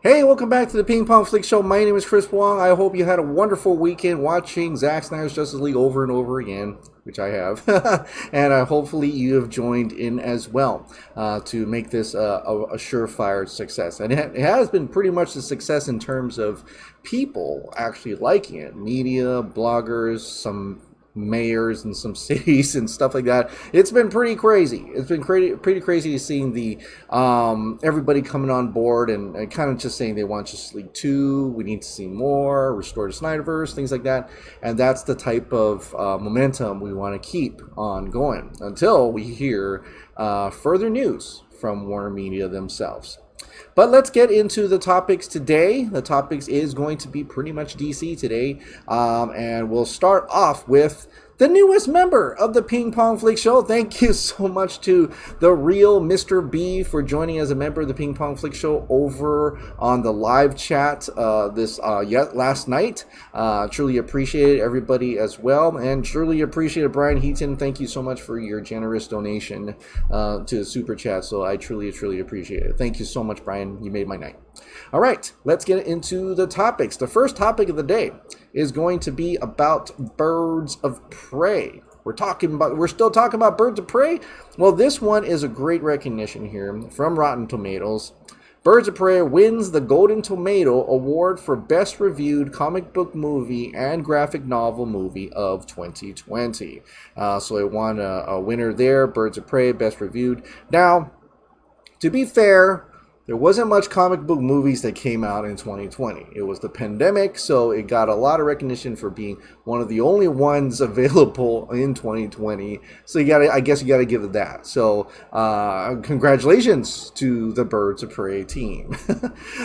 Hey, welcome back to the Ping Pong Flix Show. My name is Chris Wong. I hope you had a wonderful weekend watching Zack Snyder's Justice League over and over again, which I have. And hopefully you have joined in as well to make this a surefire success. And it has been pretty much a success in terms of people actually liking it. Media, bloggers, some mayors in some cities and stuff like that. It's been pretty crazy. It's been pretty crazy seeing the everybody coming on board and kind of just saying they want Justice League 2, we need to see more, restore the Snyderverse, things like that. And that's the type of momentum we want to keep on going until we hear further news from WarnerMedia themselves. But let's get into the topics today. The topics is going to be pretty much DC today. And we'll start off with the newest member of the Ping Pong Flix Show. Thank you so much to the real Mr. B for joining as a member of the Ping Pong Flix Show over on the live chat last night. Truly appreciate everybody as well. And truly appreciate Brian Heaton. Thank you so much for your generous donation to the Super Chat. So I truly appreciate it. Thank you so much, Brian. You made my night. All right, let's get into the topics. The first topic of the day is going to be about Birds of Prey. We're still talking about Birds of Prey. Well, this one is a great recognition here from Rotten Tomatoes. Birds of Prey wins the Golden Tomato Award for Best Reviewed Comic Book Movie and Graphic Novel Movie of 2020. So it won a winner there, Birds of Prey, Best Reviewed. Now, to be fair, there wasn't much comic book movies that came out in 2020. It was the pandemic, so it got a lot of recognition for being one of the only ones available in 2020. So I guess you gotta give it that. So congratulations to the Birds of Prey team.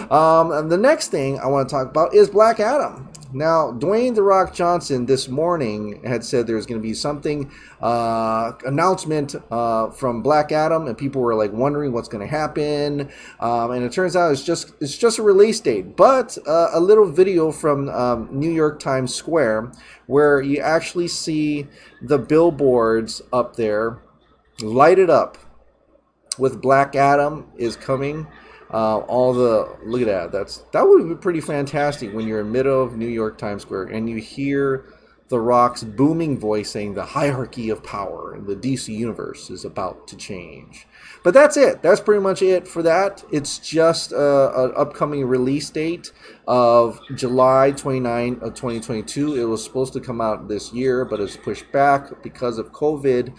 And the next thing I want to talk about is Black Adam. Now, Dwayne "The Rock" Johnson this morning had said there's going to be something, announcement from Black Adam, and people were like wondering what's going to happen. And it turns out it's just a release date, but a little video from New York Times Square where you actually see the billboards up there lighted up with Black Adam is coming. Look at that. That would be pretty fantastic when you're in the middle of New York Times Square and you hear The Rock's booming voice saying the hierarchy of power in the DC universe is about to change. But that's it. That's pretty much it for that. It's just an upcoming release date of July 29 of 2022. It was supposed to come out this year, but it's pushed back because of COVID.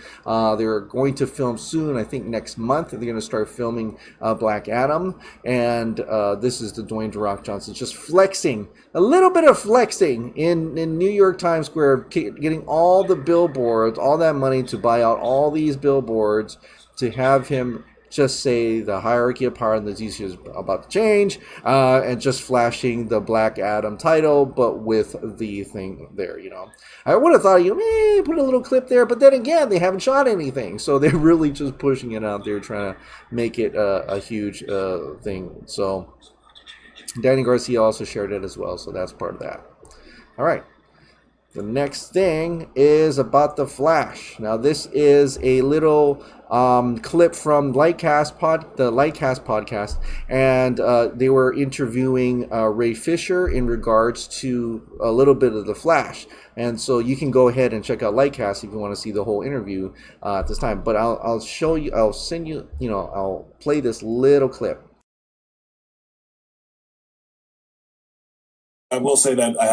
They're going to film soon. I think next month they're going to start filming Black Adam. And this is the Dwayne "The Rock" Johnson just flexing, a little bit of flexing in New York Times Square, getting all the billboards, all that money to buy out all these billboards, to have him just say the hierarchy of power in the DC is about to change, and just flashing the Black Adam title, but with the thing there, I would have thought, put a little clip there, but then again, they haven't shot anything, so they're really just pushing it out there, trying to make it a huge thing. So Danny Garcia also shared it as well, so that's part of that. All right. The next thing is about The Flash. Now, this is a little clip from the Lightcast podcast, and they were interviewing Ray Fisher in regards to a little bit of The Flash. And so you can go ahead and check out Lightcast if you want to see the whole interview at this time. But I'll show you, I'll send you, I'll play this little clip. I will say that I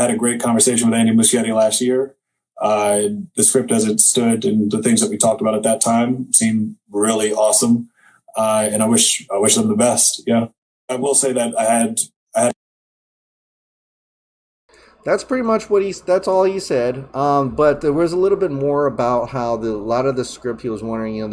had a great conversation with Andy Muschietti last year. The script as it stood and the things that we talked about at that time seemed really awesome. And I wish them the best. Yeah. I will say that I had. That's pretty much that's all he said. But there was a little bit more about how a lot of the script he was wondering,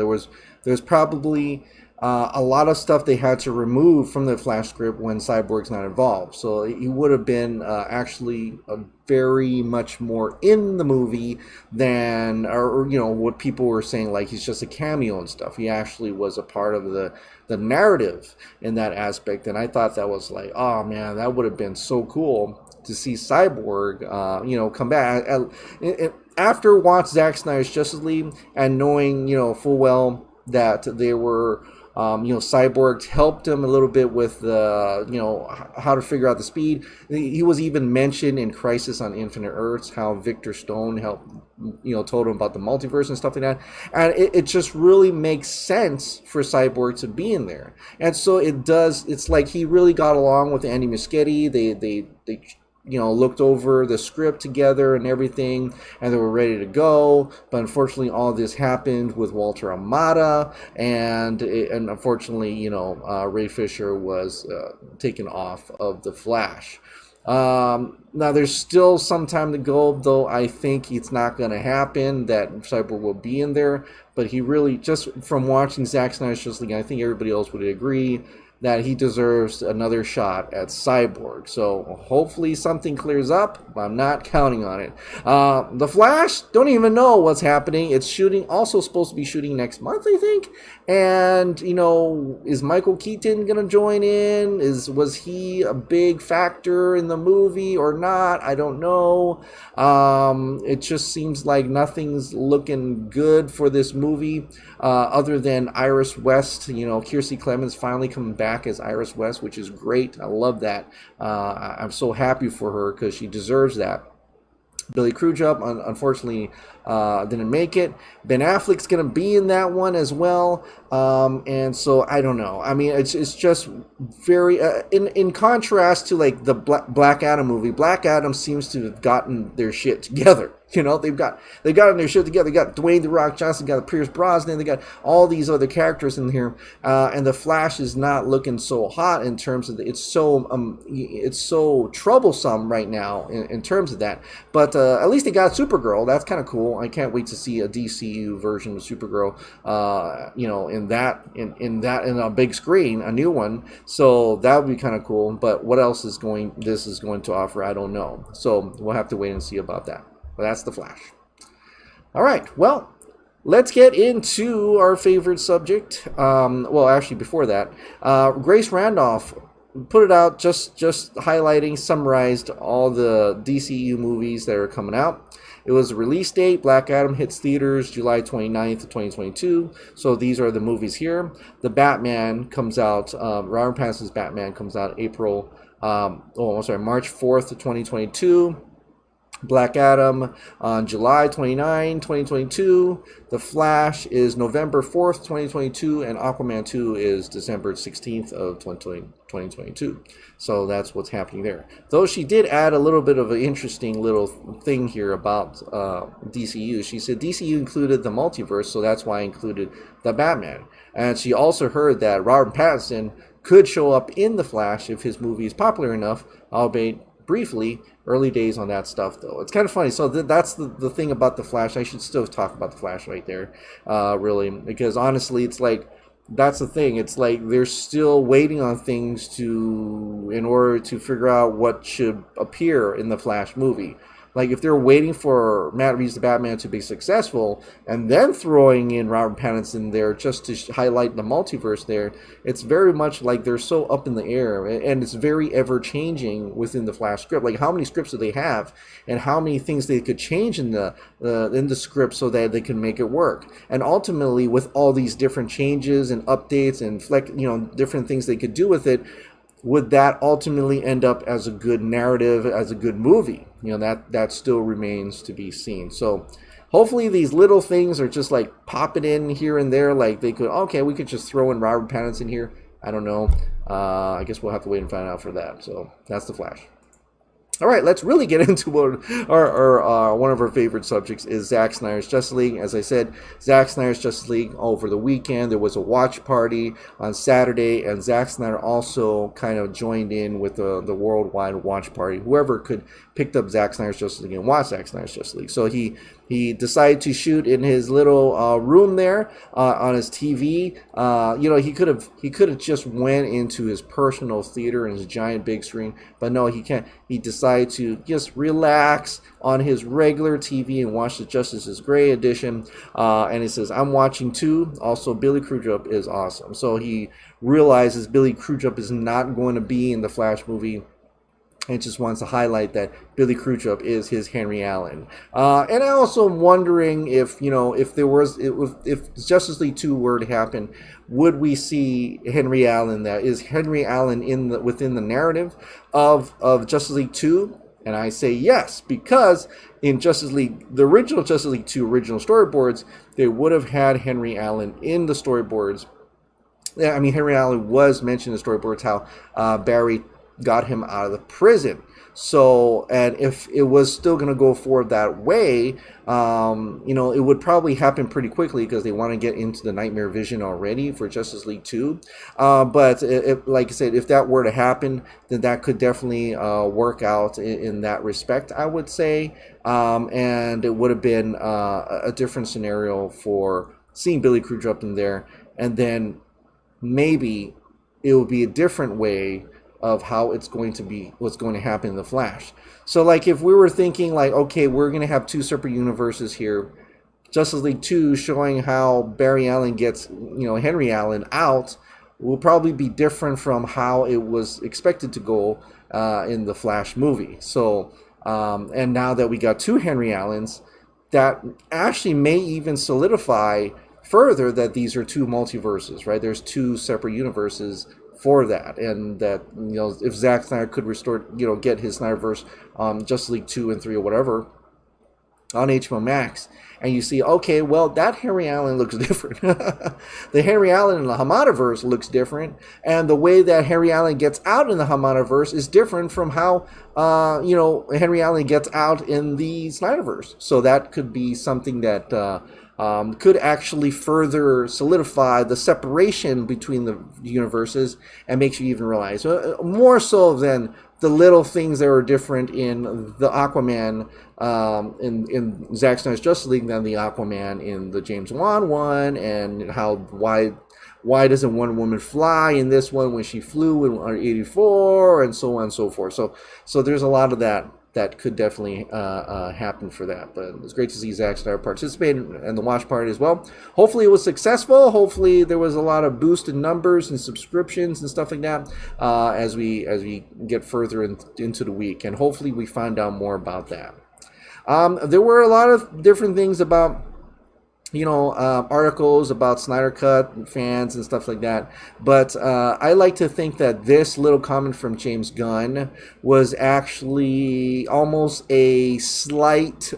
there's probably a lot of stuff they had to remove from the Flash script when Cyborg's not involved. So he would have been actually very much more in the movie than, or what people were saying, like he's just a cameo and stuff. He actually was a part of the narrative in that aspect. And I thought that was like, oh man, that would have been so cool to see Cyborg, come back. After watching Zack Snyder's Justice League and knowing, full well that they were Cyborg helped him a little bit with how to figure out the speed. He was even mentioned in Crisis on Infinite Earths, how Victor Stone helped, told him about the multiverse and stuff like that. And it just really makes sense for Cyborg to be in there. And so it does. It's like he really got along with Andy Muschietti. They looked over the script together and everything, and they were ready to go. But unfortunately, all this happened with Walter Amada, and unfortunately, Ray Fisher was taken off of The Flash. Now, there's still some time to go, though I think it's not going to happen that Cyborg will be in there. But he really, just from watching Zack Snyder's Justice League, I think everybody else would agree that he deserves another shot at Cyborg. So hopefully something clears up, but I'm not counting on it. The Flash, don't even know what's happening. It's also supposed to be shooting next month, I think. And, is Michael Keaton going to join in? Was he a big factor in the movie or not? I don't know. It just seems like nothing's looking good for this movie, other than Iris West. Kiersey Clemons finally coming back as Iris West, which is great. I love that. I'm so happy for her because she deserves that. Billy Crudup, unfortunately, didn't make it. Ben Affleck's going to be in that one as well. And so I don't know. I mean, it's just very in contrast to like the Black Adam movie. Black Adam seems to have gotten their shit together. They've gotten their shit together. They got Dwayne The Rock Johnson, got Pierce Brosnan, they got all these other characters in here, and the Flash is not looking so hot in terms of it's so troublesome right now in terms of that. But at least they got Supergirl. That's kind of cool. I can't wait to see a DCU version of Supergirl. In a big screen, a new one. So that would be kind of cool. But what else this is going to offer, I don't know. So we'll have to wait and see about that. But that's The Flash. All right, well, let's get into our favorite subject. Actually, before that, Grace Randolph put it out, just highlighting, summarized all the DCU movies that are coming out. It was a release date. Black Adam hits theaters July 29th, 2022. So these are the movies here. The Batman comes out, Robert Pattinson's Batman comes out March 4th, 2022. Black Adam on July 29, 2022. The Flash is November 4th, 2022. And Aquaman 2 is December 16th of 2022. So that's what's happening there. Though she did add a little bit of an interesting little thing here about DCU. She said DCU included the multiverse, so that's why I included the Batman. And she also heard that Robert Pattinson could show up in The Flash if his movie is popular enough, albeit briefly. Early days on that stuff, though. It's kind of funny. So that's the thing about The Flash. I should still talk about The Flash right there, really. Because honestly, it's like, that's the thing. It's like they're still waiting on things in order to figure out what should appear in the Flash movie. Like, if they're waiting for Matt Reeves' The Batman to be successful and then throwing in Robert Pattinson there just to highlight the multiverse there, it's very much like they're so up in the air, and it's very ever-changing within the Flash script. Like, how many scripts do they have, and how many things they could change in the script so that they can make it work. And ultimately, with all these different changes and updates and different things they could do with it, would that ultimately end up as a good narrative, as a good movie? That still remains to be seen. So hopefully these little things are just like popping in here and there. Like we could just throw in Robert Pattinson here. I don't know. I guess we'll have to wait and find out for that. So that's The Flash. All right, let's really get into what our one of our favorite subjects is Zack Snyder's Justice League. As I said, Zack Snyder's Justice League over the weekend. There was a watch party on Saturday, and Zack Snyder also kind of joined in with the worldwide watch party. Whoever could picked up Zack Snyder's Justice League and watched Zack Snyder's Justice League. So he decided to shoot in his little room there on his TV. He could have just went into his personal theater and his giant big screen, but no, he can't. He decided to just relax on his regular TV and watch the Justice Gray edition. And he says, "I'm watching too." Also, Billy Crudup is awesome. So he realizes Billy Crudup is not going to be in the Flash movie. and just wants to highlight that Billy Crudup is his Henry Allen. And I also am wondering if, if Justice League 2 were to happen, would we see Henry Allen? That is Henry Allen within the narrative of Justice League 2? And I say yes, because in the original Justice League 2 original storyboards, they would have had Henry Allen in the storyboards. Yeah, I mean, Henry Allen was mentioned in the storyboards, how Barry got him out of the prison. So, and if it was still going to go forward that way, it would probably happen pretty quickly because they want to get into the Nightmare Vision already for Justice League 2. But like I said, if that were to happen, then that could definitely work out in that respect, I would say. And it would have been a different scenario for seeing Billy Crudup in there. And then maybe it will be a different way of how it's going to be, what's going to happen in the Flash. So like if we were thinking like, okay, we're going to have two separate universes here, Justice League 2 showing how Barry Allen gets, Henry Allen out, will probably be different from how it was expected to go in the Flash movie. So, and now that we got two Henry Allens, that actually may even solidify further that these are two multiverses, right? There's two separate universes for that, and that if Zack Snyder could restore, get his Snyderverse, Justice League 2 and 3 or whatever on HBO Max, and you see, okay, well, that Henry Allen looks different. The Henry Allen in the Hamadaverse looks different, and the way that Henry Allen gets out in the Hamadaverse is different from how Henry Allen gets out in the Snyderverse. So that could be something that could actually further solidify the separation between the universes and makes you even realize, more so than the little things that are different in the Aquaman in Zack Snyder's Justice League than the Aquaman in the James Wan one, and why doesn't one woman fly in this one when she flew in 84, and so on and so forth. So there's a lot of that could definitely happen for that. But it's great to see Zack Snyder participate in the watch party as well. Hopefully it was successful. Hopefully there was a lot of boost in numbers and subscriptions and stuff like that as we get further into the week. And hopefully we find out more about that. There were a lot of different things about articles about Snyder Cut fans and stuff like that. But I like to think that this little comment from James Gunn was actually almost a slight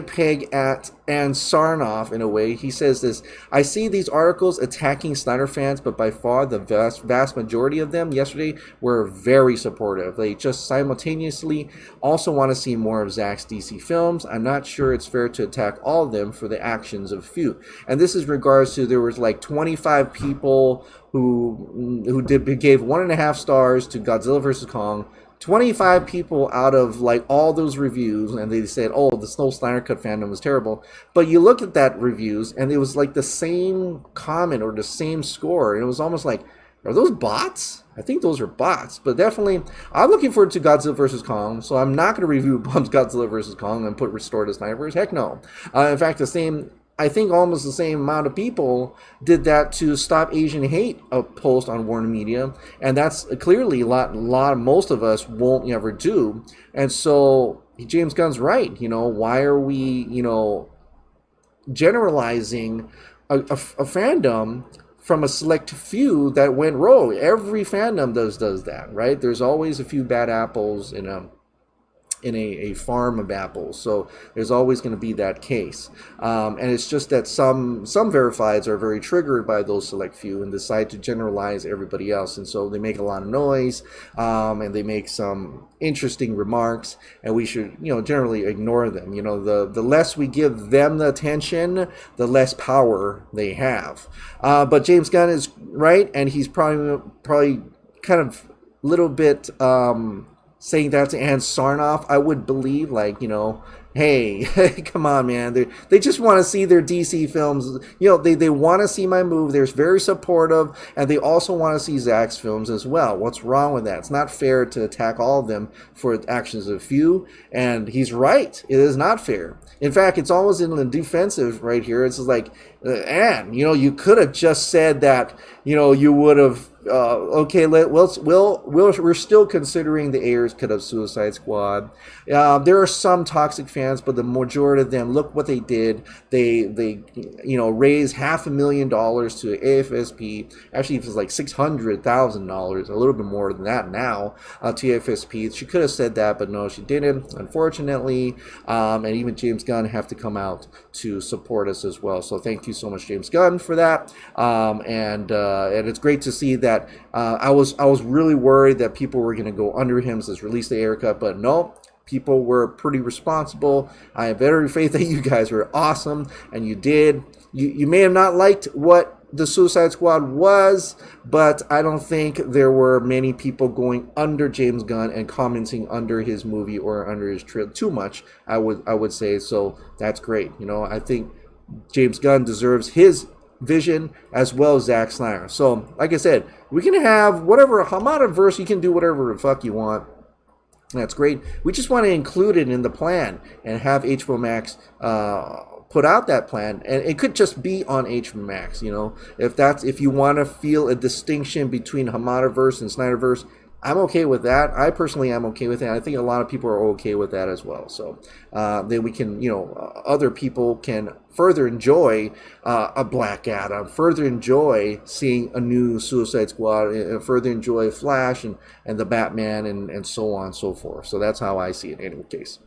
peg at Ann Sarnoff in a way. He says this: I see these articles attacking Snyder fans, but by far the vast majority of them yesterday were very supportive. They just simultaneously also want to see more of Zack's DC films. I'm not sure it's fair to attack all of them for the actions of few. And this is regards to, there was like 25 people who gave 1.5 stars to Godzilla vs. Kong. 25 people out of like all those reviews, and they said, oh, the Snow Snyder Cut fandom was terrible. But you look at that reviews, and it was like the same comment or the same score, and it was almost like, are those bots? I think those are bots. But definitely, I'm looking forward to Godzilla vs. Kong, so I'm not going to review Bum's Godzilla vs. Kong and put Restore to Snyderverse. Heck no. In fact, I think almost the same amount of people did that to Stop Asian Hate, a post on WarnerMedia, and that's clearly most of us won't ever do. And so James Gunn's right. Why are we generalizing a fandom from a select few that went rogue? Every fandom does that, right? There's always a few bad apples in a farm of apples, so there's always going to be that case, and it's just that some verifieds are very triggered by those select few and decide to generalize everybody else, and so they make a lot of noise, and they make some interesting remarks, and we should generally ignore them. The less we give them the attention, the less power they have. But James Gunn is right, and he's probably kind of a little bit saying that to Ann Sarnoff. I would believe, hey, come on, man. They just want to see their DC films. They want to see my movie. They're very supportive, and they also want to see Zack's films as well. What's wrong with that? It's not fair to attack all of them for actions of few, and he's right. It is not fair. In fact, it's almost in the defensive right here. It's like, and you could have just said that, you would have. Okay, we're still considering the Ayers cut of Suicide Squad. There are some toxic fans, but the majority of them, look what they did. They raised $500,000 to AFSP. Actually, it was like $600,000, a little bit more than that now, to AFSP. She could have said that, but no, she didn't, unfortunately. And even James Gunn have to come out to support us as well. So thank you so much, James Gunn, for that. And it's great to see that. I was really worried that people were going to go under him, says release the Ayer cut, but no, people were pretty responsible. I have every faith that you guys were awesome, and you did. You may have not liked what the Suicide Squad was, but I don't think there were many people going under James Gunn and commenting under his movie or under his trailer too much. I would say, so that's great. I think James Gunn deserves his vision as well as Zack Snyder. So, like I said, we can have whatever amount of verse, you can do whatever the fuck you want. That's great. We just want to include it in the plan and have HBO Max put out that plan, and it could just be on HBO Max. If you want to feel a distinction between Hamadaverse and Snyderverse, I'm okay with that. I personally am okay with that. I think a lot of people are okay with that as well. So then we can, other people can further enjoy a Black Adam, further enjoy seeing a new Suicide Squad, further enjoy Flash and the Batman and so on and so forth. So that's how I see it in any case.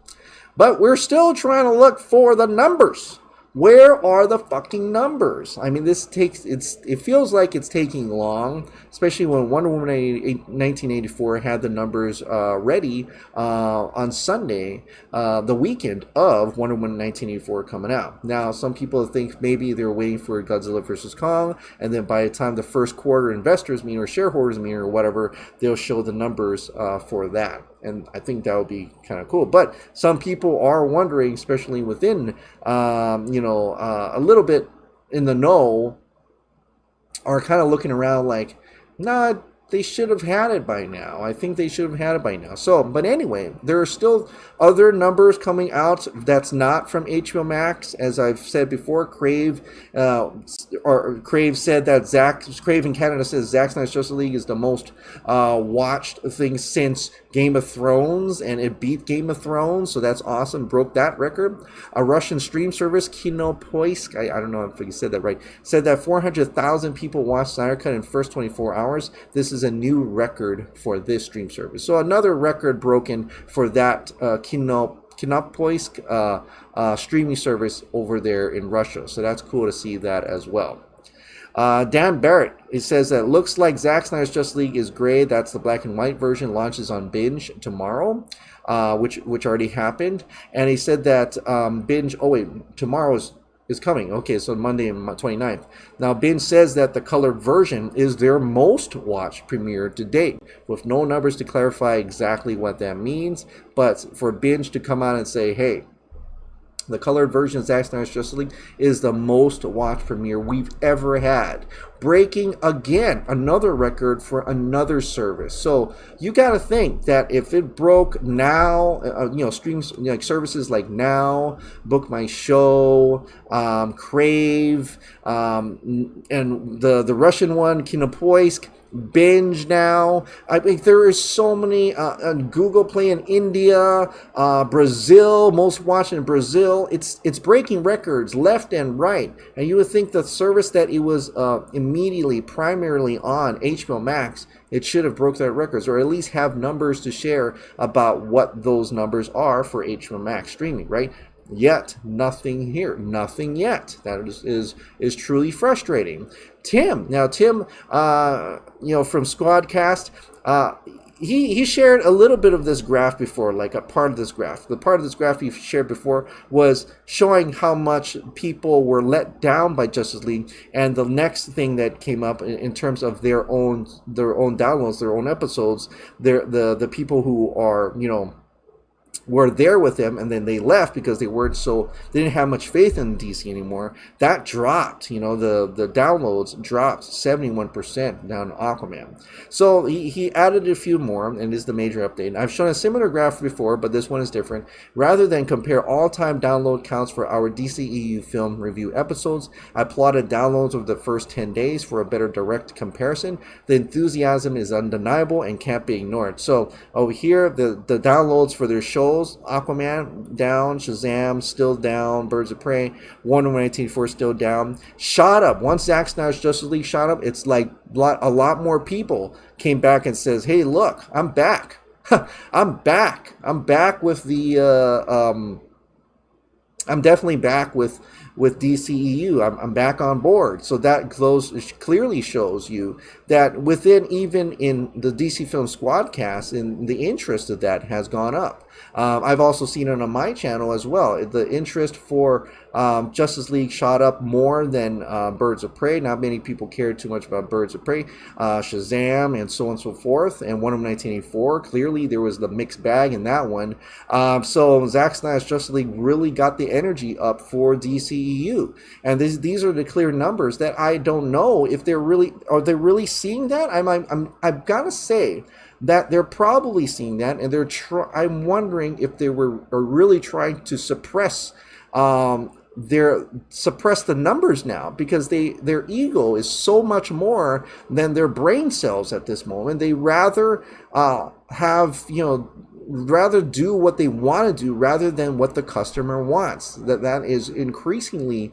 But we're still trying to look for the numbers. Where are the fucking numbers? I mean, it feels like it's taking long, especially when Wonder Woman 1984 had the numbers ready on Sunday, the weekend of Wonder Woman 1984 coming out. Now, some people think maybe they're waiting for Godzilla vs. Kong, and then by the time the first quarter investors meeting or shareholders meeting or whatever, they'll show the numbers for that. And I think that would be kind of cool. But some people are wondering, especially within, a little bit in the know, are kind of looking around like, nah, they should have had it by now. I think they should have had it by now. So, but anyway, there are still other numbers coming out that's not from HBO Max. As I've said before, Crave said that Crave in Canada says Zack Snyder Justice League is the most watched thing since Game of Thrones, and it beat Game of Thrones, so that's awesome. Broke that record. A Russian stream service, Kinopoisk, I don't know if you said that right, said that 400,000 people watched Snyder Cut in the first 24 hours. This is a new record for this stream service. So another record broken for that Kinopoisk streaming service over there in Russia. So that's cool to see that as well. Dan Barrett, it says that it looks like Zack Snyder's Justice League is gray. That's the black and white version. Launches on Binge tomorrow, which already happened. And he said that Binge, tomorrow is coming. Okay, so Monday, 29th. Now, Binge says that the colored version is their most watched premiere to date, with no numbers to clarify exactly what that means. But for Binge to come out and say, hey, the colored version of Zack Snyder's Justice League is the most watched premiere we've ever had. Breaking, again, another record for another service. So you got to think that if it broke Now, streams, like services like Now, Book My Show, Crave, and the Russian one, Kinopoisk, Binge now. I think there is so many Google Play in India, Brazil, most watched in Brazil. It's breaking records left and right. And you would think the service that it was primarily on, HBO Max, it should have broke that records, or at least have numbers to share about what those numbers are for HBO Max streaming, right? Yet nothing here, nothing yet. That is truly frustrating. Tim from Squadcast, he shared a little bit of this graph before, like a part of this graph. The part of this graph he shared before was showing how much people were let down by Justice League, and the next thing that came up in terms of their own downloads, their own episodes, the people who are were there with them, and then they left because they didn't have much faith in DC anymore. That dropped, the downloads dropped 71% down to Aquaman. So he added a few more, and this is the major update. I've shown a similar graph before, but this one is different. Rather than compare all-time download counts for our DCEU film review episodes, I plotted downloads over the first 10 days for a better direct comparison. The enthusiasm is undeniable and can't be ignored. So over here, the downloads for their shows: Aquaman down, Shazam still down, Birds of Prey, Wonder Woman 1984 still down. Shot up. Once Zack Snyder's Justice League shot up, it's like a lot more people came back and says, "Hey, look, I'm back. I'm back. I'm back with the. I'm definitely back with DCEU. I'm back on board." So that clearly shows you that even in the DC Film Squadcast, in the interest of that has gone up. I've also seen it on my channel as well. The interest for Justice League shot up more than Birds of Prey. Not many people cared too much about Birds of Prey, Shazam, and so on and so forth. And Wonder Woman 1984, clearly there was the mixed bag in that one. So Zack Snyder's Justice League really got the energy up for DCEU. And these are the clear numbers that I don't know if they're really seeing that. I've got to say that they're probably seeing that, and I'm wondering if they are really trying to suppress the numbers now, because their ego is so much more than their brain cells at this moment. They rather rather do what they want to do rather than what the customer wants. That is increasingly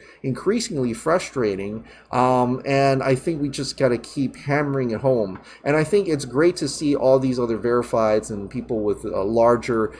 frustrating, and I think we just got to keep hammering it home. And I think it's great to see all these other verifieds and people with larger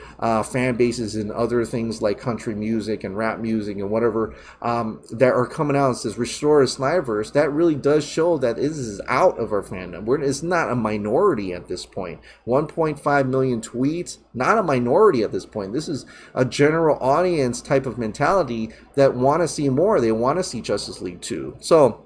fan bases in other things like country music and rap music and whatever that are coming out and says restore the Snyderverse. That really does show that this is out of our fandom. It's not a minority at this point. 1.5 million tweets, not a minority at this point. This is a general audience type of mentality that want to see more. They want to see Justice League 2. So,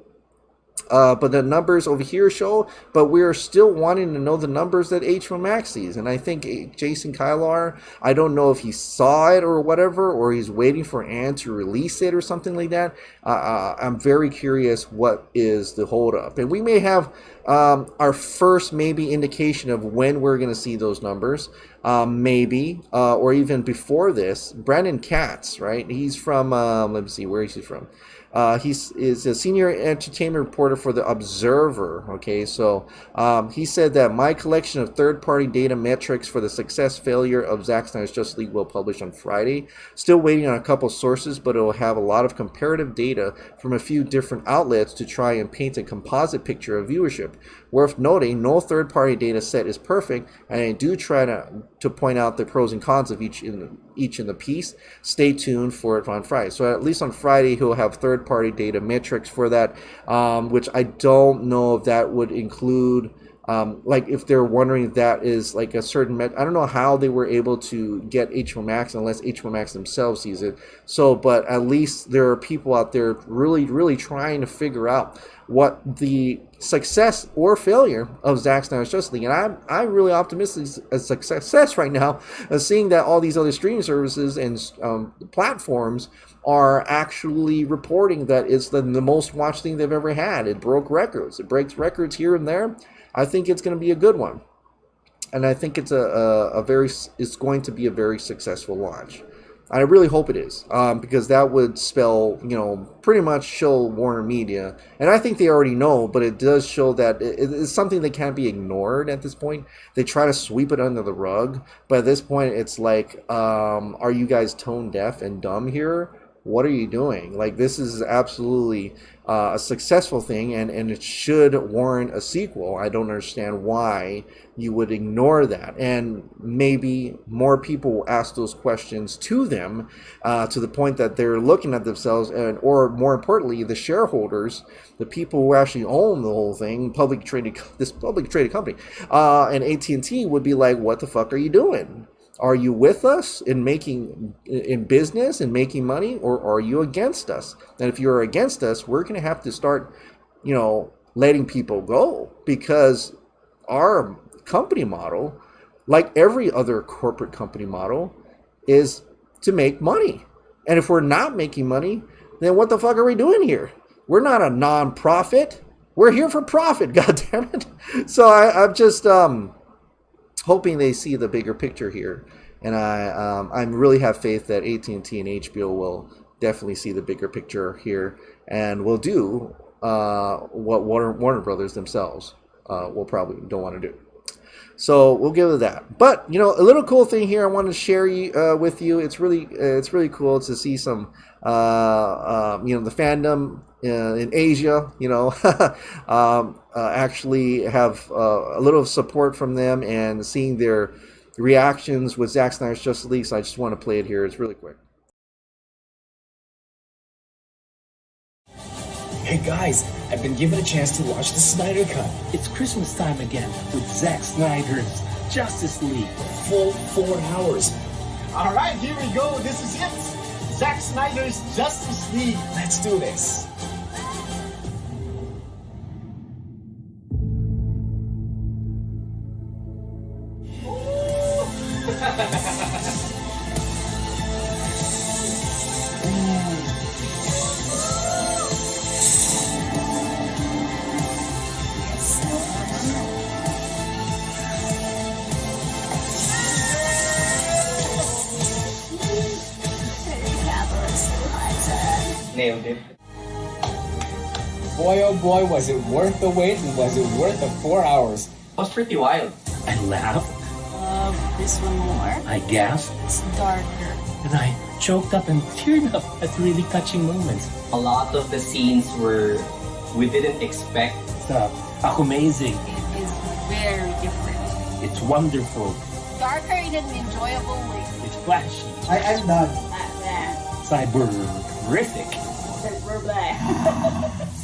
but the numbers over here show, but we're still wanting to know the numbers that HBO Max sees. And I think Jason Kylar, I don't know if he saw it or whatever, or he's waiting for Ann to release it or something like that. I'm very curious what is the holdup. And we may have our first maybe indication of when we're going to see those numbers, maybe, or even before this. Brandon Katz, right? He's from, let me see, where is he from? He is a senior entertainment reporter for The Observer. Okay, so he said that my collection of third-party data metrics for the success-failure of Zack Snyder's Justice League will publish on Friday. Still waiting on a couple sources, but it will have a lot of comparative data from a few different outlets to try and paint a composite picture of viewership. Worth noting, no third-party data set is perfect, and I do try to point out the pros and cons of each in the piece. Stay tuned for it on Friday. So at least on Friday, he'll have third-party data metrics for that, which I don't know if that would include, like if they're wondering if that is like a certain, I don't know how they were able to get HBO Max unless HBO Max themselves sees it. So, but at least there are people out there really trying to figure out what the success or failure of Zack Snyder's Justice League. And I'm really optimistic as a success right now, seeing that all these other streaming services and platforms are actually reporting that it's the most watched thing they've ever had. It broke records. It breaks records here and there. I think it's going to be a good one. And I think it's it's going to be a very successful launch. I really hope it is, because that would spell, pretty much show WarnerMedia, and I think they already know, but it does show that it's something that can't be ignored at this point. They try to sweep it under the rug, but at this point, it's like, are you guys tone deaf and dumb here? What are you doing? Like, this is absolutely a successful thing, and it should warrant a sequel. I don't understand why you would ignore that. And maybe more people will ask those questions to them, to the point that they're looking at themselves, or more importantly, the shareholders, the people who actually own the whole thing, this public traded company, and AT&T would be like, what the fuck are you doing? Are you with us in business and making money, or are you against us? And if you're against us, we're going to have to start, letting people go, because our company model, like every other corporate company model, is to make money. And if we're not making money, then what the fuck are we doing here? We're not a non-profit. We're here for profit, goddammit. So I'm just hoping they see the bigger picture here. And I really have faith that AT&T and HBO will definitely see the bigger picture here and will do what Warner Brothers themselves will probably don't want to do. So we'll give it that. But a little cool thing here I want to share with you. It's really cool to see some the fandom in Asia. Actually have a little support from them and seeing their reactions with Zack Snyder's Justice League. So I just want to play it here. It's really quick. Hey guys, I've been given a chance to watch the Snyder Cut. It's Christmas time again with Zack Snyder's Justice League. Full 4 hours. All right, here we go. This is it. Zack Snyder's Justice League. Let's do this. Nailed it. Boy, oh boy, was it worth the wait and was it worth the 4 hours? It was pretty wild. I laughed, Love this one more. I gasped, It's darker. and I choked up and teared up at really touching moments. A lot of the scenes we didn't expect. It's amazing. It is very different. It's wonderful. Darker in an enjoyable way. It's flashy. I'm done. Cyberific. We're black.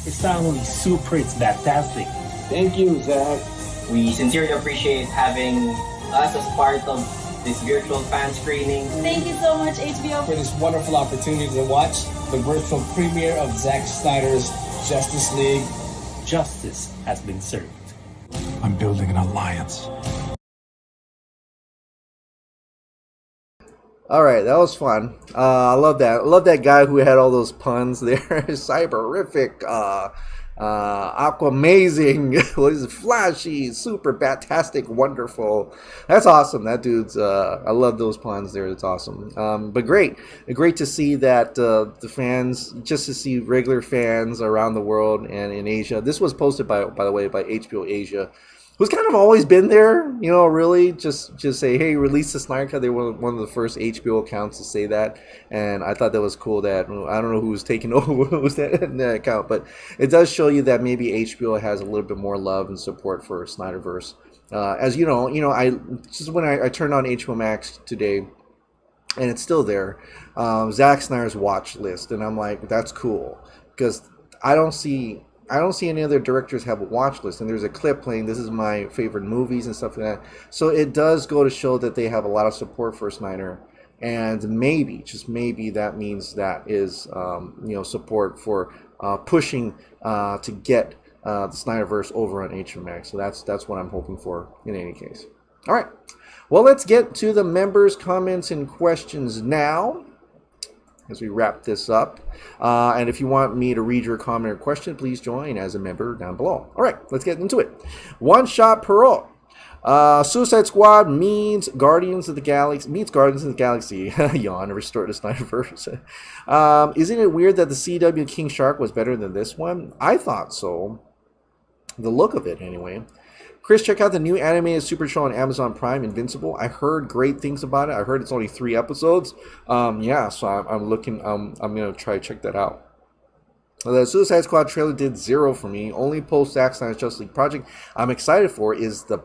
It's not only super, it's fantastic. Thank you, Zach. We sincerely appreciate having us as part of this virtual fan screening. Thank you so much, HBO. For this wonderful opportunity to watch the virtual premiere of Zack Snyder's Justice League. Justice has been served. I'm building an alliance. All right, that was fun. I love that. I love that guy who had all those puns there. Cyberific, aquamazing, what is it? Flashy, super, batastic, wonderful. That's awesome. That dude's. I love those puns there. It's awesome. But great to see that the fans, just to see regular fans around the world and in Asia. This was posted by the way, by HBO Asia, who's kind of always been there, really just say, hey, release the Snyder Cut. They were one of the first HBO accounts to say that, and I thought that was cool. That I don't know who's taking over who's that account, but it does show you that maybe HBO has a little bit more love and support for Snyderverse. As you know, I just when I turned on HBO Max today, and it's still there, Zack Snyder's watch list, and I'm like, that's cool because I don't see any other directors have a watch list, and there's a clip playing, this is my favorite movies and stuff like that. So it does go to show that they have a lot of support for Snyder, and maybe, just maybe, that means that is, support for pushing to get the Snyderverse over on HBO Max. So that's what I'm hoping for in any case. All right, well, let's get to the members' comments and questions now, as we wrap this up. And if you want me to read your comment or question, please join as a member down below. All right, let's get into it. One Shot Perot. Suicide Squad means Guardians of the Galaxy. Yawn, restore the Snyderverse. Isn't it weird that the CW King Shark was better than this one? I thought so. The look of it, anyway. Chris, check out the new animated super show on Amazon Prime, Invincible. I heard great things about it. I heard it's only 3 episodes. So I'm looking. I'm gonna try to check that out. The Suicide Squad trailer did 0 for me. Only post Zack Snyder's Justice League project I'm excited for is the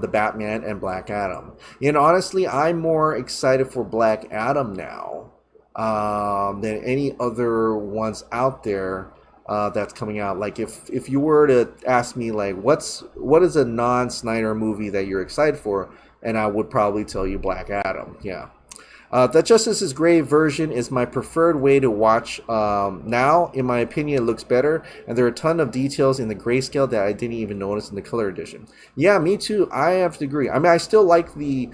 Batman and Black Adam. And honestly, I'm more excited for Black Adam now than any other ones out there. That's coming out. Like if you were to ask me like what is a non-Snyder movie that you're excited for, and I would probably tell you Black Adam. Yeah. The Justice is Gray version is my preferred way to watch now. In my opinion, it looks better, and there are a ton of details in the grayscale that I didn't even notice in the color edition. Yeah, me too. I have to agree. I mean, I still like the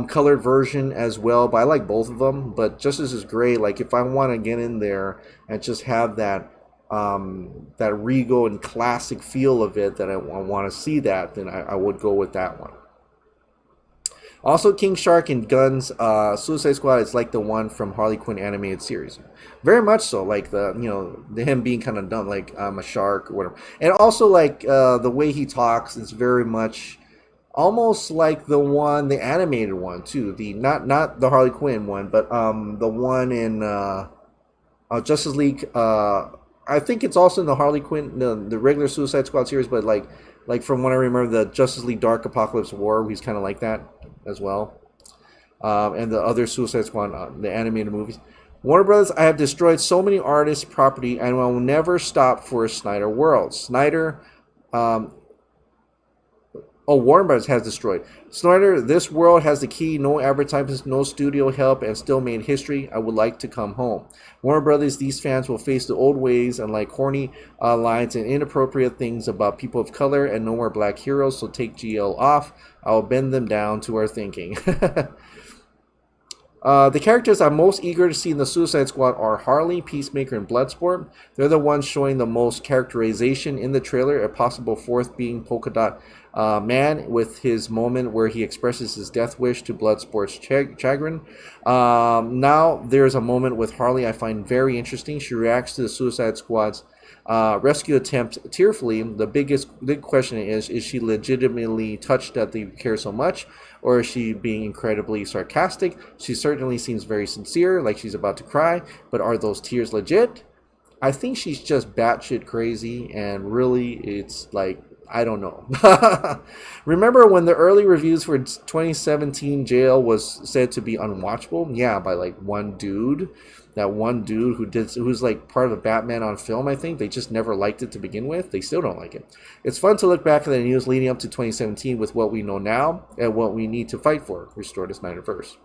colored version as well, but I like both of them. But Justice is Gray, like if I want to get in there and just have that that regal and classic feel of it, that I want to see that, then I would go with that one. Also, King Shark and Guns Suicide Squad is like the one from Harley Quinn animated series. Very much so, like the him being kind of dumb, like I'm a shark or whatever. And also like the way he talks is very much almost like the animated one too. The not the Harley Quinn one, but the one in Justice League. I think it's also in the Harley Quinn, the regular Suicide Squad series, but like from what I remember, the Justice League Dark Apocalypse War, he's kind of like that as well. And the other Suicide Squad, the animated movies. Warner Brothers, I have destroyed so many artists' property and will never stop for a Snyder World. Warner Brothers has destroyed. Snyder, this world has the key, no advertisements, no studio help, and still made history. I would like to come home. Warner Brothers, these fans will face the old ways and like corny lines and inappropriate things about people of color and no more black heroes, so take GL off. I will bend them down to our thinking. The characters I'm most eager to see in the Suicide Squad are Harley, Peacemaker, and Bloodsport. They're the ones showing the most characterization in the trailer, a possible fourth being Polka Dot Man with his moment where he expresses his death wish to Bloodsport's chagrin. Now there's a moment with Harley I find very interesting. She reacts to the Suicide Squad's rescue attempt tearfully. The big question is she legitimately touched that they care so much, or is she being incredibly sarcastic? She certainly seems very sincere, like she's about to cry, but are those tears legit? I think she's just batshit crazy, and really it's like, I don't know. Remember when the early reviews for 2017 Jail was said to be unwatchable? Yeah, by like one dude. That one dude who's like part of the Batman on film, I think. They just never liked it to begin with. They still don't like it. It's fun to look back at the news leading up to 2017 with what we know now and what we need to fight for. Restore the Snyderverse.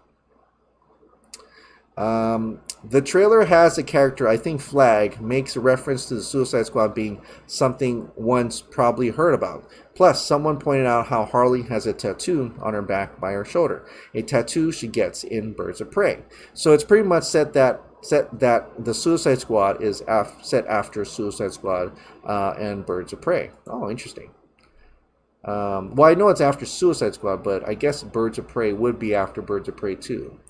The trailer has a character, I think Flag, makes a reference to the Suicide Squad being something one's probably heard about. Plus, someone pointed out how Harley has a tattoo on her back by her shoulder. A tattoo she gets in Birds of Prey. So it's pretty much set that the Suicide Squad is set after Suicide Squad and Birds of Prey. Oh, interesting. Well, I know it's after Suicide Squad, but I guess Birds of Prey would be after Birds of Prey 2.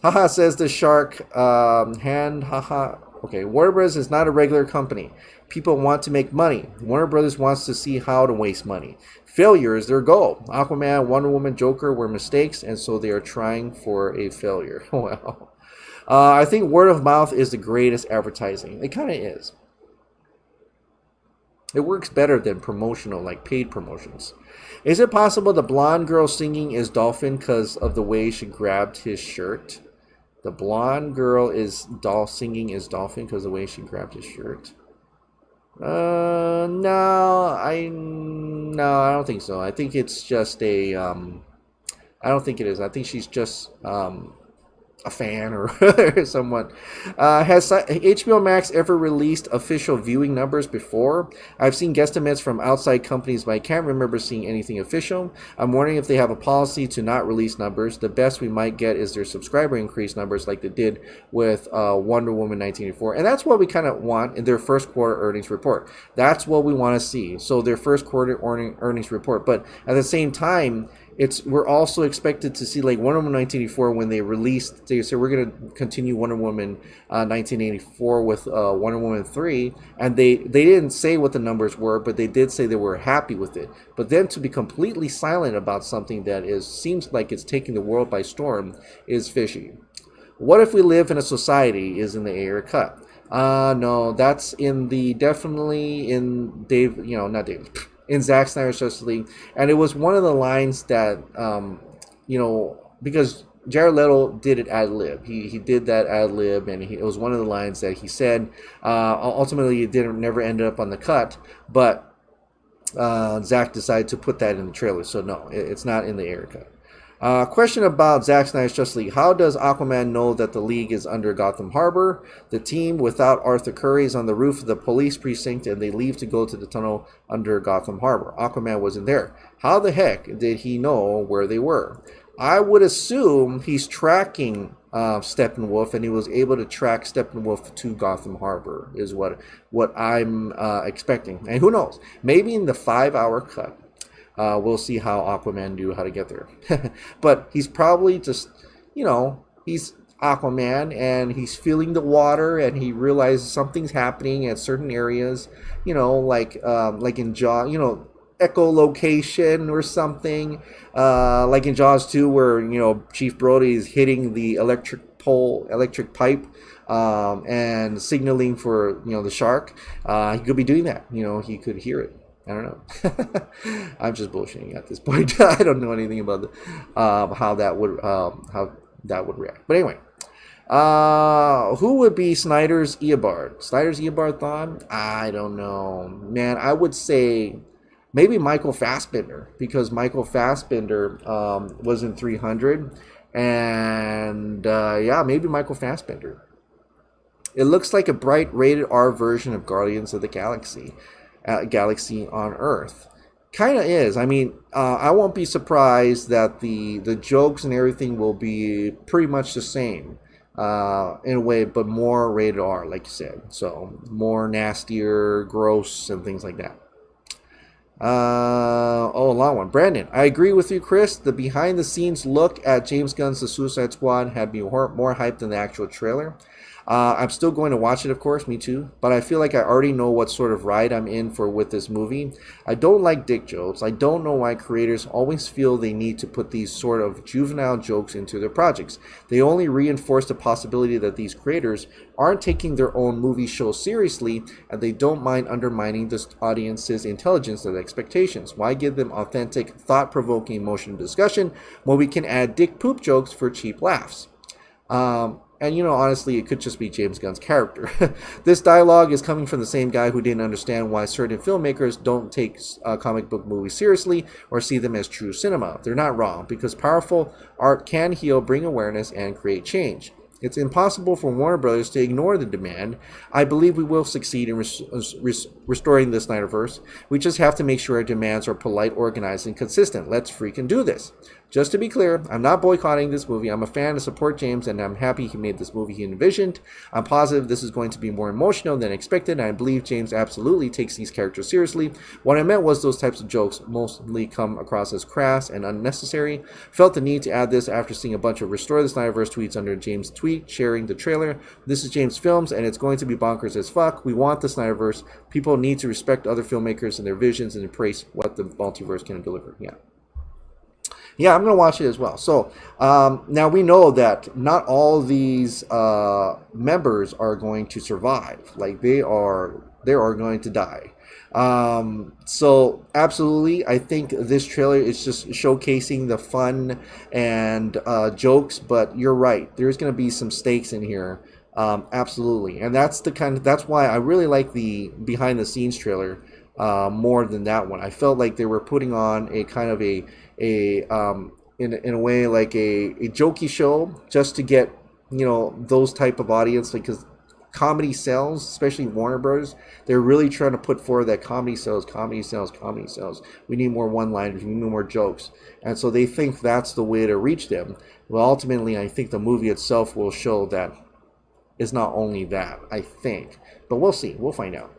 Haha, says the shark. Haha. Okay, Warner Brothers is not a regular company. People want to make money. Warner Brothers wants to see how to waste money. Failure is their goal. Aquaman, Wonder Woman, Joker were mistakes, and so they are trying for a failure. Well, I think word of mouth is the greatest advertising. It kind of is. It works better than promotional, like paid promotions. Is it possible the blonde girl singing is Dolphin because of the way she grabbed his shirt? The blonde girl is singing is Dolphin because of the way she grabbed his shirt. No, I don't think so. I think it's just a. I don't think it is. I think she's just a fan or someone. Has HBO Max ever released official viewing numbers before? I've seen guesstimates from outside companies, but I can't remember seeing anything official. I'm wondering if they have a policy to not release numbers. The best we might get is their subscriber increase numbers like they did with Wonder Woman 1984. And that's what we kind of want in their first quarter earnings report. That's what we want to see. So their first quarter earnings report. But at the same time, we're also expected to see like Wonder Woman 1984 when they released. They said we're going to continue Wonder Woman 1984 with Wonder Woman 3, and they didn't say what the numbers were, but they did say they were happy with it. But then to be completely silent about something that seems like it's taking the world by storm is fishy. What if we live in a society is in the air cut? No, that's definitely in in Zack Snyder's Justice League, and it was one of the lines that, because Jared Leto did it ad lib. He did that ad lib, and it was one of the lines that he said. Ultimately, it never ended up on the cut, but Zack decided to put that in the trailer. So no, it's not in the air cut. Question about Zack Snyder's Justice League. How does Aquaman know that the League is under Gotham Harbor? The team without Arthur Curry is on the roof of the police precinct and they leave to go to the tunnel under Gotham Harbor. Aquaman wasn't there. How the heck did he know where they were? I would assume he's tracking Steppenwolf, and he was able to track Steppenwolf to Gotham Harbor, is what I'm expecting. And who knows? Maybe in the 5-hour cut, we'll see how Aquaman knew how to get there. But he's probably just, he's Aquaman, and he's feeling the water, and he realizes something's happening at certain areas, like in Jaws, echolocation or something, like in Jaws 2 where, Chief Brody is hitting the electric pipe, and signaling for, the shark. He could be doing that, he could hear it. I don't know. I'm just bullshitting at this point. I don't know anything about how that would react. But anyway, who would be Snyder's Eobard? Snyder's Eobard thought? I don't know, man. I would say maybe Michael Fassbender, because Michael Fassbender was in 300, and maybe Michael Fassbender. It looks like a bright rated R version of Guardians of the Galaxy on Earth. Kind of is. I mean, I won't be surprised that the jokes and everything will be pretty much the same in a way, but more rated R, like you said. So more nastier, gross, and things like that. A long one. Brandon, I agree with you, Chris. The behind-the-scenes look at James Gunn's The Suicide Squad had me more hyped than the actual trailer. I'm still going to watch it, of course, me too, but I feel like I already know what sort of ride I'm in for with this movie. I don't like dick jokes. I don't know why creators always feel they need to put these sort of juvenile jokes into their projects. They only reinforce the possibility that these creators aren't taking their own movie show seriously, and they don't mind undermining the audience's intelligence and expectations. Why give them authentic, thought-provoking, emotional discussion when we can add dick poop jokes for cheap laughs? And, honestly, it could just be James Gunn's character. This dialogue is coming from the same guy who didn't understand why certain filmmakers don't take comic book movies seriously or see them as true cinema. They're not wrong, because powerful art can heal, bring awareness, and create change. It's impossible for Warner Brothers to ignore the demand. I believe we will succeed in restoring the Snyderverse. We just have to make sure our demands are polite, organized, and consistent. Let's freaking do this. Just to be clear, I'm not boycotting this movie. I'm a fan to support James, and I'm happy he made this movie he envisioned. I'm positive this is going to be more emotional than expected, and I believe James absolutely takes these characters seriously. What I meant was those types of jokes mostly come across as crass and unnecessary. Felt the need to add this after seeing a bunch of Restore the Snyderverse tweets under James' tweet sharing the trailer. This is James Films, and it's going to be bonkers as fuck. We want the Snyderverse. People need to respect other filmmakers and their visions and embrace what the multiverse can deliver. Yeah, I'm going to watch it as well. So now we know that not all these members are going to survive. Like they are going to die. So absolutely, I think this trailer is just showcasing the fun and jokes. But you're right, there's going to be some stakes in here. Absolutely, and that's why I really like the behind the scenes trailer more than that one. I felt like they were putting on a kind of in a way like a jokey show just to get those type of audience, because comedy sells, especially Warner Brothers. They're really trying to put forward that comedy sells. We need more one-liners, we need more jokes, and so they think that's the way to reach them. Well, ultimately, I think the movie itself will show that it's not only that, I think, but we'll see. We'll find out.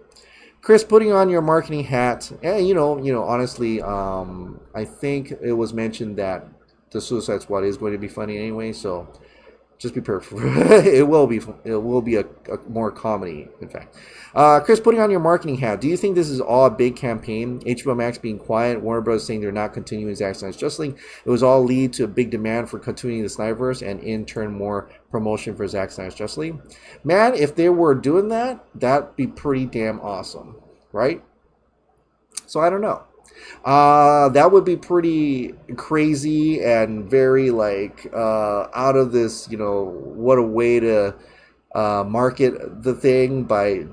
Chris, putting on your marketing hat, honestly, I think it was mentioned that the Suicide Squad is going to be funny anyway, so just be prepared for it. It will be a more comedy, in fact. Chris, putting on your marketing hat, do you think this is all a big campaign? HBO Max being quiet, Warner Bros. Saying they're not continuing Zack Snyder's Justice League. It was all lead to a big demand for continuing the Snyderverse and in turn more promotion for Zack Snyder's Justice League. Man, if they were doing that, that'd be pretty damn awesome, right? So I don't know. That would be pretty crazy and very out of this, what a way to market the thing by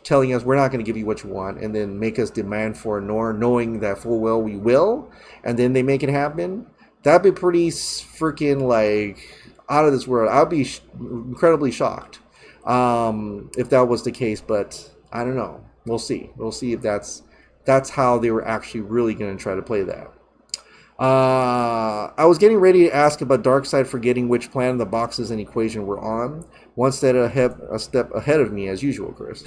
telling us we're not going to give you what you want and then make us demand for more, knowing that full well we will, and then they make it happen. that'd be pretty freaking like out of this world. I'd be incredibly shocked if that was the case, but I don't know. We'll see. We'll see if that's how they were actually really going to try to play that. I was getting ready to ask about Darkseid forgetting which planet the boxes and equation were on. One step ahead of me, as usual, Chris.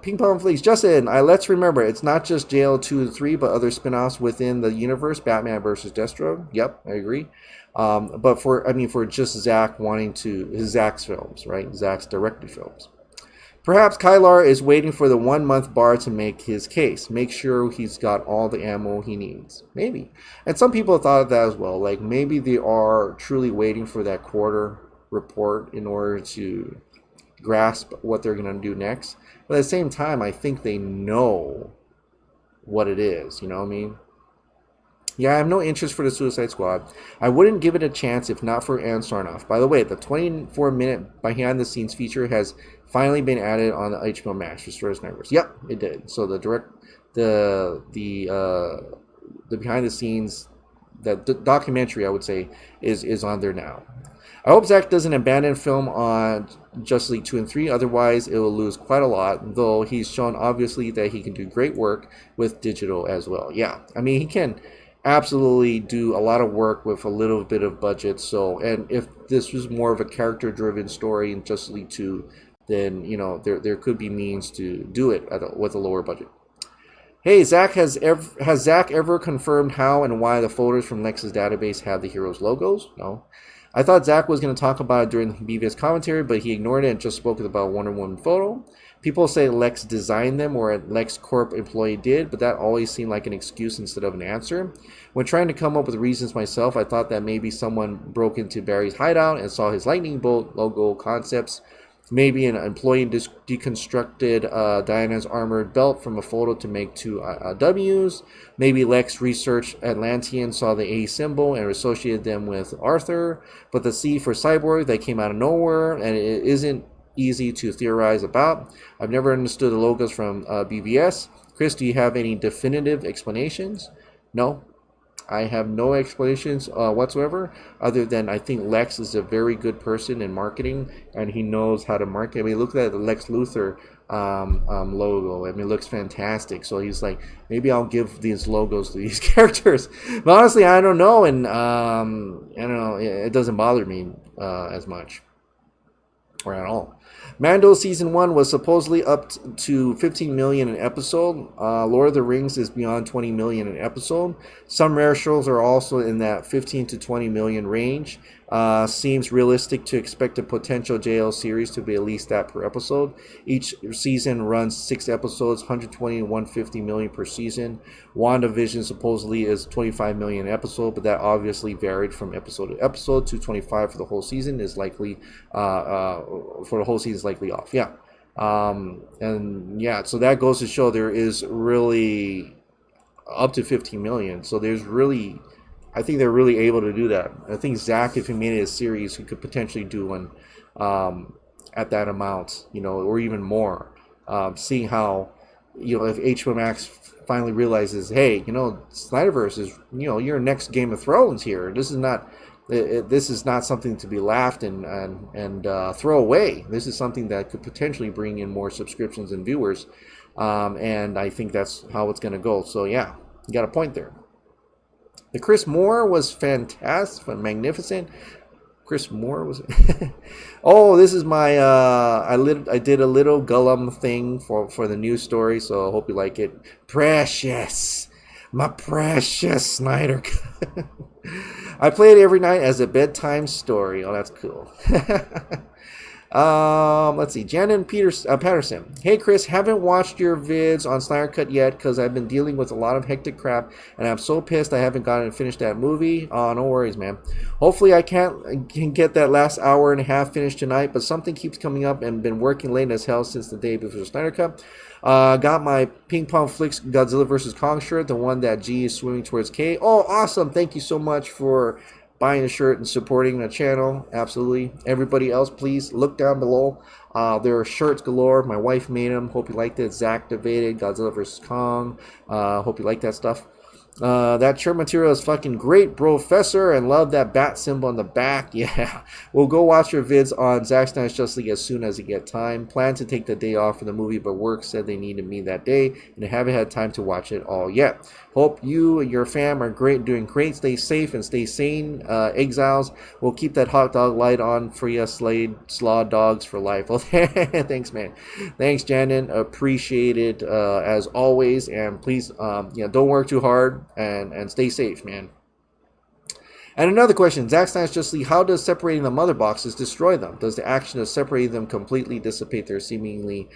Ping Pong Flix, Justin, let's remember, it's not just JL 2 and 3, but other spin-offs within the universe, Batman versus Deathstroke. Yep, I agree. But for just Zack Zack's films, right? Zack's directed films. Perhaps Kylar is waiting for the 1 month bar to make his case. Make sure he's got all the ammo he needs. Maybe. And some people thought of that as well. Like maybe they are truly waiting for that quarter report in order to grasp what they're going to do next. But at the same time, I think they know what it is. You know what I mean? Yeah, I have no interest for the Suicide Squad. I wouldn't give it a chance if not for Aaron Sarnoff. By the way, the 24-minute behind-the-scenes feature has finally been added on the HBO Max, Restores Universe. Yep, it did. So the behind-the-scenes, the documentary, I would say, is on there now. I hope Zack doesn't abandon film on Justice League 2 and 3, otherwise it will lose quite a lot, though he's shown obviously that he can do great work with digital as well. Yeah, I mean, he can absolutely do a lot of work with a little bit of budget. So, and if this was more of a character-driven story in Justice League 2, then, you know, there could be means to do it with a lower budget. Hey, Zack, has Zack ever confirmed how and why the photos from Lex's database have the heroes' logos? No. I thought Zack was going to talk about it during the BVS commentary, but he ignored it and just spoke about Wonder Woman photo. People say Lex designed them or a Lex Corp employee did, but that always seemed like an excuse instead of an answer. When trying to come up with reasons myself, I thought that maybe someone broke into Barry's hideout and saw his lightning bolt logo concepts. Maybe an employee deconstructed Diana's armored belt from a photo to make two W's. Maybe Lex researched Atlantean, saw the A symbol, and associated them with Arthur. But the C for Cyborg, that came out of nowhere, and it isn't easy to theorize about. I've never understood the logos from BVS. Chris, do you have any definitive explanations? No. I have no explanations whatsoever, other than I think Lex is a very good person in marketing, and he knows how to market. I mean, look at the Lex Luthor logo. I mean, it looks fantastic. So he's like, maybe I'll give these logos to these characters. But honestly, I don't know, and I don't know. It doesn't bother me as much, or at all. Mando Season 1 was supposedly up to 15 million an episode. Lord of the Rings is beyond 20 million an episode. Some rare shows are also in that 15 to 20 million range. Seems realistic to expect a potential JL series to be at least that per episode. Each season runs 6 episodes, 120 to 150 million per season. WandaVision supposedly is 25 million an episode, but that obviously varied from episode to episode. 225 for the whole season is likely likely off. Yeah. And yeah, so that goes to show there is really up to 15 million. So there's really, I think they're really able to do that. I think Zack, if he made it a series, he could potentially do one at that amount, you know, or even more. Seeing how, you know, if HBO Max finally realizes, hey, you know, Snyderverse is, you know, your next Game of Thrones here. This is not something to be laughed and throw away. This is something that could potentially bring in more subscriptions and viewers, and I think that's how it's going to go. So yeah, you got a point there. The Chris Moore was fantastic, magnificent. Chris Moore was. Oh, this is my. I did a little Gollum thing for the news story, so I hope you like it. Precious, my precious Snyder. I play it every night as a bedtime story. Oh, that's cool. Let's see. Janet Patterson. Hey, Chris, haven't watched your vids on Snyder Cut yet because I've been dealing with a lot of hectic crap, and I'm so pissed I haven't gotten to finish that movie. Oh, no worries, man. Hopefully I can get that last hour and a half finished tonight, but something keeps coming up and been working late as hell since the day before Snyder Cut. Got my Ping Pong Flix Godzilla vs. Kong shirt, the one that G is swimming towards K. Oh, awesome. Thank you so much for buying a shirt and supporting the channel. Absolutely. Everybody else, please look down below. There are shirts galore. My wife made them. Hope you liked it. Zack debated Godzilla vs. Kong. Hope you like that stuff. That shirt material is fucking great, Professor, and love that bat symbol on the back. Yeah, we'll go watch your vids on Zack Snyder's Justice League as soon as we get time. Plan to take the day off for the movie, but work said they needed me that day, and I haven't had time to watch it all yet. Hope you and your fam are doing great. Stay safe and stay sane, exiles. We'll keep that hot dog light on for you, slaw dogs for life. Well, thanks, man. Thanks, Janin. Appreciate it as always, and please, don't work too hard. And stay safe, man. And another question, Zack Snyder's Justice League, how does separating the mother boxes destroy them? Does the action of separating them completely dissipate their seemingly,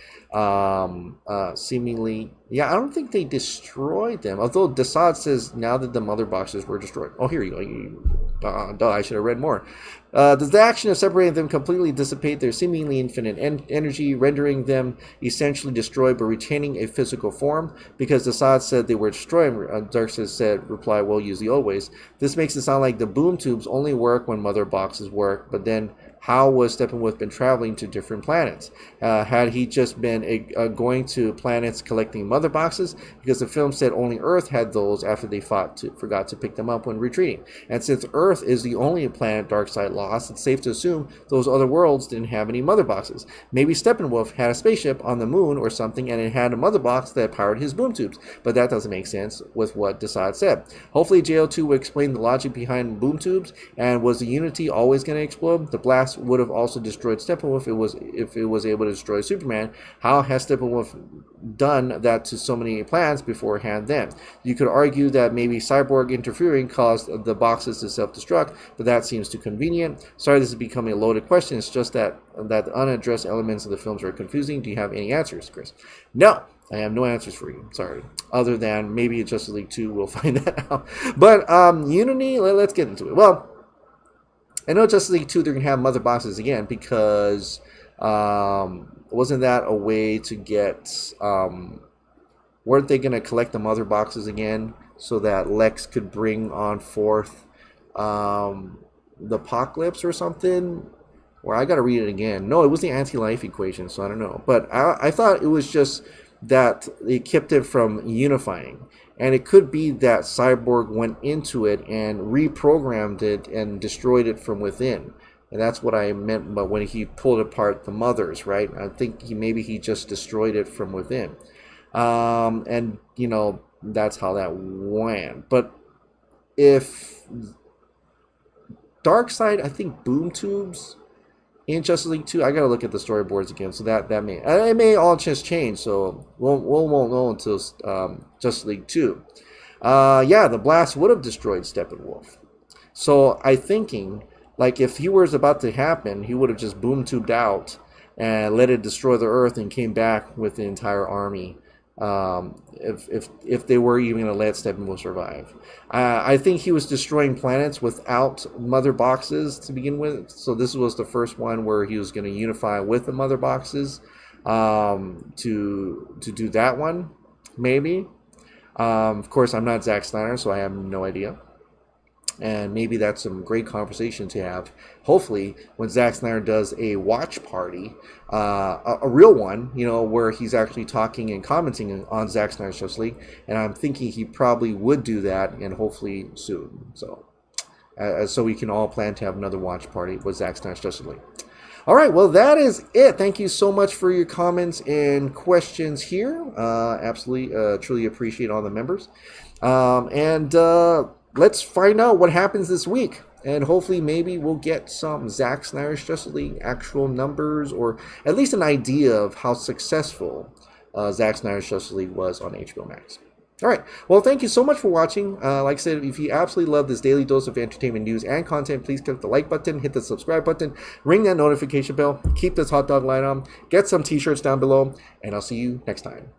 yeah, I don't think they destroyed them. Although Desaad says now that the mother boxes were destroyed. Oh, here you go. I should have read more. Does the action of separating them completely dissipate their seemingly infinite energy, rendering them essentially destroyed but retaining a physical form? Because Desaad said they were destroyed, Darkseid said, reply, well, use the old ways. This makes it sound like the boom tubes only work when mother boxes work, but then how was Steppenwolf been traveling to different planets? Had he just been going to planets collecting mother boxes? Because the film said only Earth had those after they forgot to pick them up when retreating. And since Earth is the only planet Darkseid lost, it's safe to assume those other worlds didn't have any mother boxes. Maybe Steppenwolf had a spaceship on the moon or something, and it had a mother box that powered his boom tubes. But that doesn't make sense with what Desaad said. Hopefully JO2 will explain the logic behind boom tubes. And was the Unity always going to explode? The blast would have also destroyed Steppenwolf if it was able to destroy Superman. How has Steppenwolf done that to so many planets beforehand then? You could argue that maybe Cyborg interfering caused the boxes to self-destruct, but that seems too convenient. Sorry, this is becoming a loaded question. It's just that the unaddressed elements of the films are confusing. Do you have any answers, Chris? No. I have no answers for you. Sorry. Other than maybe Justice League 2, we'll find that out. But Unity, let's get into it. Well, I know Justice League 2, they're going to have mother boxes again because wasn't that a way to get... weren't they going to collect the mother boxes again so that Lex could bring on forth the Apocalypse or something? Or I got to read it again. No, it was the anti-life equation, so I don't know. But I thought it was just that they kept it from unifying. And it could be that Cyborg went into it and reprogrammed it and destroyed it from within. And that's what I meant but when he pulled apart the mothers, right? I think maybe he just destroyed it from within. And, that's how that went. But if Darkseid, I think boom tubes in Justice League 2, I gotta look at the storyboards again. So that may all just change. So we won't know until Justice League 2. Yeah, the blast would have destroyed Steppenwolf. So I'm thinking, like, if he was about to happen, he would have just boom tubed out and let it destroy the Earth and came back with the entire army. If they were even going to let Steppenwolf survive. I think he was destroying planets without mother boxes to begin with. So this was the first one where he was going to unify with the mother boxes to do that one, maybe. Of course, I'm not Zack Snyder, so I have no idea. And maybe that's some great conversation to have. Hopefully, when Zack Snyder does a watch party, a real one, where he's actually talking and commenting on Zack Snyder's Justice League. And I'm thinking he probably would do that, and hopefully soon. So we can all plan to have another watch party with Zack Snyder's Justice League. All right, well, that is it. Thank you so much for your comments and questions here. Absolutely, truly appreciate all the members. Let's find out what happens this week. And hopefully maybe we'll get some Zack Snyder's Justice League actual numbers, or at least an idea of how successful Zack Snyder's Justice League was on HBO Max. All right. Well, thank you so much for watching. Like I said, if you absolutely love this daily dose of entertainment news and content, please click the like button, hit the subscribe button, ring that notification bell, keep this hot dog light on, get some t-shirts down below, and I'll see you next time.